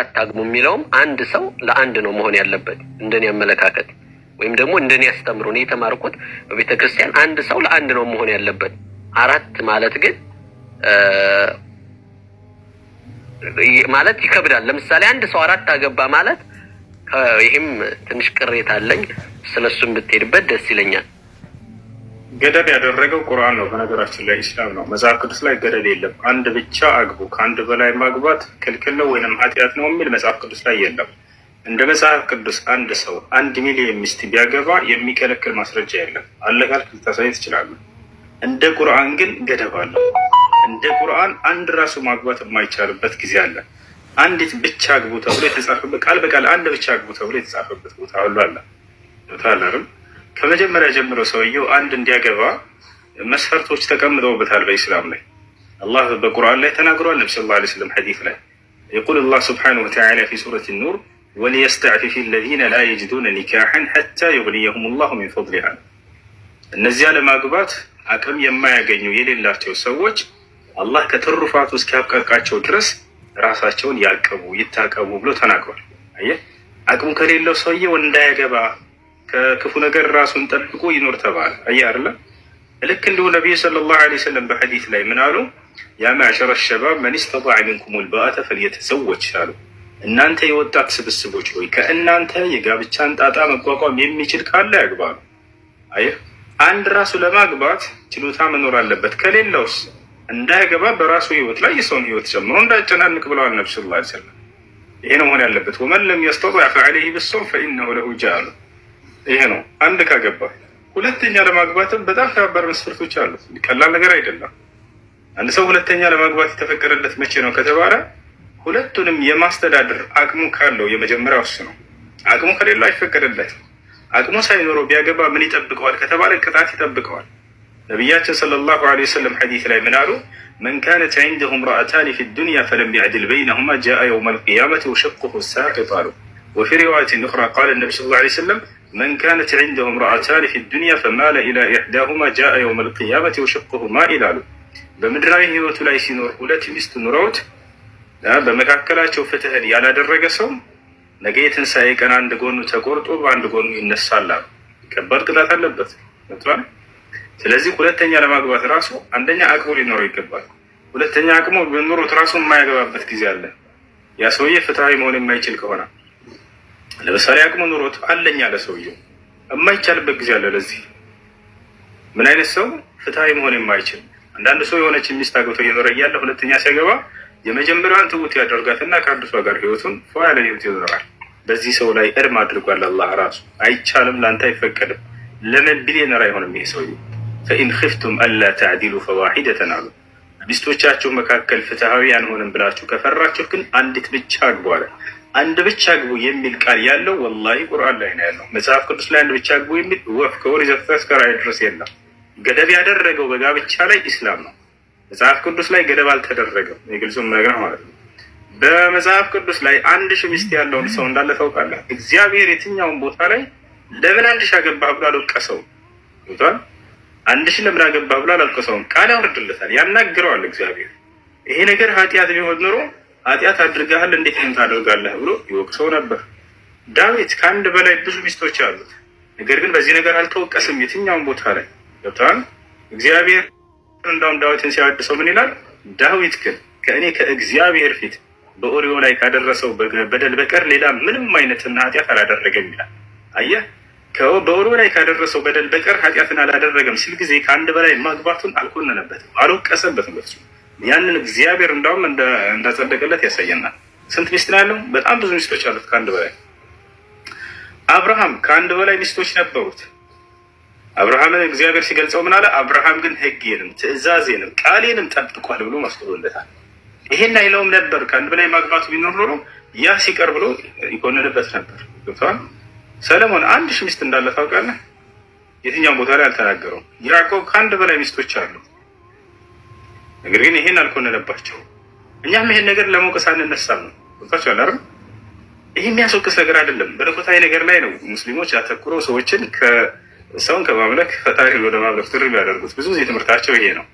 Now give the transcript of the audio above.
አታግቡ የሚለውም አንድ ሰው ለአንድ ነው መሆን ያለበት እንደኔ አመለካከት ወይም ደግሞ እንደኔ ያስተምሩ ነው የተማርኩት በቤተ ክርስቲያን አንድ ሰው ለአንድ ነው መሆን ያለበት አራት ማለት ግን ማለት ይከብዳል ለምሳሌ አንድ ሰው አራት አገባ ማለት ይሄም ትንሽ ቅሬታ አለኝ ስለሱም ብትሄድበት ደስ ይለኛል ገደብ ያደረገው ቁርአን ነው በነገራችን ላይ ኢስላም ነው መጽሐፍ ቅዱስ ላይ ገደብ የለም አንድ ብቻ አግቡ ከአንድ በላይ ማግባት ክልክል ነው ወይንም ኃጢአት ነው የሚል መጽሐፍ ቅዱስ ላይ የለም እንደ መጽሐፍ ቅዱስ አንድ ሰው 1 ሚሊዮን ሚስት ቢያገባ የሚከለክል ማስረጃ የለም አለ ካልክ ልታሳይ ትችላለህ እንደ ቁርአን ግን ገደብ አለው እንደ ቁርአን አንድ ራሱ ማግባት የማይቻልበት ጊዜ አለ አንዲት ብቻ አግቡ ተብሎ የተጻፈበት ቃል በቃል አንድ ብቻ አግቡ ተብሎ የተጻፈበት ቦታ ሁሉ አለ ታላላም ከመጀመሪያ ጀምሮ ሰውየው አንድ እንዲያገባ መስፈርቶች ተቀምጠውበታል በእስላም ላይ አላህ በቁርአን ላይ ተናግሯል ነብዩ ሰለላሁ ዐለይሂ ወሰለም ሐዲስ ላይ يقول الله سبحانه وتعالى في سورة النور وليستعفف الذين لا يجدون نكاحا حتى يغنيهم الله من فضلها እነዚያ ለማግባት አቅም የማያገኙ የሌላቸው ሰዎች አላህ ከተሩፋቱ እስኪያብቃቃቸው ድረስ ራሳቸውን ያቀቡ ይታቀቡ ብሎ ተናግሯል አየህ አቅሙ ከሌለው ሰውየው እንዳያገባ ከክፉ ነገር ራሱን ጠብቆ ይኖር ተባለ አየህ አይደል ልክ እንደው ነብዩ ሰለላሁ ዐለይሂ ወሰለም በሐዲስ ላይ ምን አሉ ያ ማዕሸረ الشباب من استطاع منكم الباءة فليتزوج አሉ እናንተ የወጣት ስብስቦች ሆይ ከእናንተ የጋብቻን ጣጣ መቋቋም የሚችል ካለ ያግባ አየህ አንድ ራሱ ለማግባት ችሎታ መኖር አለበት ከሌለውስ እንዳያገባ በራሱ ህይወት ላይ የሰውን ህይወት ጨምሮ እንዳይጨናንቅ ብለዋል ነብዩ ሰለላሁ ዐለይሂ ወሰለም ይሄ ነው መሆን ያለበት ومن لم يستطع فعليه بالصوم فإنه له وجاء ይሄ ነው አንድ ካገባ ሁለተኛ ለማግባትም በጣም ከባድ መስፈርቶች አሉት ቀላል ነገር አይደለም አንድ ሰው ሁለተኛ ለማግባት የተፈቀደለት መቼ ነው ከተባለ ሁለቱንም የማስተዳደር አቅሙ ካለው የመጀመሪያው እሱ ነው አቅሙ ከሌለው አይፈቀደለትም አቅሙ ሳይኖረው ቢያገባ ምን ይጠብቀዋል ከተባለ ቅጣት ይጠብቀዋል ነብያችን ሰለላሁ ዐለይሂ ወሰለም ሐዲስ ላይ ምን አሉ من كانت عنده امرأتان في الدنيا فلم يعدل بينهما جاء يوم القيامة وشقه الساقط وفي رواية أخرى قال النبي صلى الله عليه وسلم من كانت عنده امرأتان في الدنيا فمال إلى إحداهما جاء يوم القيامة وشقه مائل በምድራዊ ህይወቱ ላይ ሲኖር ሁለት ሚስት ኑረውት በመካከላቸው ፍትህን ያላደረገ ሰው ነገ የትንሣኤ ቀን አንድ ጎኑ ተቆርጦ በአንድ ጎኑ ይነሳል ከባድ ቅጣት አለበት እንቷን ስለዚህ ሁለተኛ ለማግባት ራሱ አንደኛ አቅሙ ሊኖረው ይገባል ሁለተኛ አቅሙ ቢኖረው ራሱ የማያገባበት ጊዜ አለ ያ ሰውዬ ፍትሃዊ መሆን የማይችል ከሆነ ለምሳሌ አቅሙ ኑሮት አለኛ ለሰውየው የማይቻልበት ጊዜ አለ ለዚህ ምን አይነት ሰው ፍትሃዊ መሆን የማይችል አንዳንድ ሰው የሆነች ሚስት አግብቶ እየኖረ እያለ ሁለተኛ ሲያገባ የመጀመሪያውን ትውት ያደርጋትና ከአዲሷ ጋር ህይወቱን ፏያለ ህይወት ይኖራል በዚህ ሰው ላይ እርም አድርጓል አላህ ራሱ አይቻልም ላንተ አይፈቀድም ለምን ቢሊየነር አይሆንም ይሄ ሰው فإن خفتم ألا تعدلوا فواحدة አሉ ሚስቶቻችሁ መካከል ፍትሃዊ አንሆንም ብላችሁ ከፈራችሁ ግን አንዲት ብቻ አግቡ አለ አንድ ብቻ አግቡ የሚል ቃል ያለው ወላሂ ቁርአን ላይ ነው ያለው መጽሐፍ ቅዱስ ላይ አንድ ብቻ አግቡ የሚል ወፍ ከኦሪት ዘፍጥረት ጋር አይደረስ የለም ገደብ ያደረገው በጋብቻ ላይ ኢስላም ነው መጽሐፍ ቅዱስ ላይ ገደብ አልተደረገም የግልጹም ነገር ማለት ነው በመጽሐፍ ቅዱስ ላይ አንድ ሺህ ሚስት ያለው ሰው እንዳለ ታውቃለህ እግዚአብሔር የትኛውን ቦታ ላይ ለምን አንድ ሺህ አገባህ ብሎ አልወቀሰውም ይቷል አንድ ሺህ ለምን አገባህ ብሎ አልወቀሰውም ቃል ያወርድለታል ያናግረዋል እግዚአብሔር ይሄ ነገር ኃጢአት ቢሆን ኖሮ ኃጢአት አድርጋሃል እንዴት ታደርጋለህ ብሎ ይወቅሰው ነበር ዳዊት ከአንድ በላይ ብዙ ሚስቶች አሉት ነገር ግን በዚህ ነገር አልተወቀሰም የትኛውን ቦታ ላይ ገብቷል እግዚአብሔር እንደውም ዳዊትን ሲያወድሰው ምን ይላል ዳዊት ግን ከእኔ ከእግዚአብሔር ፊት በኦሪዮ ላይ ካደረሰው በደል በቀር ሌላ ምንም አይነት ኃጢአት አላደረገም ይላል አየህ በኦሪዮ ላይ ካደረሰው በደል በቀር ኃጢአትን አላደረገም ሲል ጊዜ ከአንድ በላይ ማግባቱን አልኮነነበትም አልወቀሰበትም በሱ ያንን እግዚአብሔር እንደውም እንዳጸደቀለት ያሳየናል ስንት ሚስት ነው ያለው በጣም ብዙ ሚስቶች አሉት ከአንድ በላይ አብርሃም ከአንድ በላይ ሚስቶች ነበሩት አብርሃምን እግዚአብሔር ሲገልጸው ምን አለ አብርሃም ግን ሕጌንም ትእዛዜንም ቃሌንም ጠብቋል ብሎ መስክሮለታል ይሄን አይለውም ነበር ከአንድ በላይ ማግባቱ ቢኖር ኖሮ ያ ሲቀር ብሎ ይኮነንበት ነበር ገብቷል ሰለሞን አንድ ሺህ ሚስት እንዳለ ታውቃለህ የትኛው ቦታ ላይ አልተናገረውም ያዕቆብ ከአንድ በላይ ሚስቶች አሉ ነገር ግን ይሄን አልኮነነባቸው እኛም ይሄን ነገር ለመውቀስ አንነሳም ነው ወጣቸው አይደል ይሄ የሚያስወቅስ ነገር አይደለም በለኮታዊ ነገር ላይ ነው ሙስሊሞች ያተኩረው ሰዎችን ሰውን ከማምለክ ፈጣሪ ወደ ማምለክ ጥሪ ያደርጉት ብዙ ጊዜ ትምህርታቸው ይሄ ነው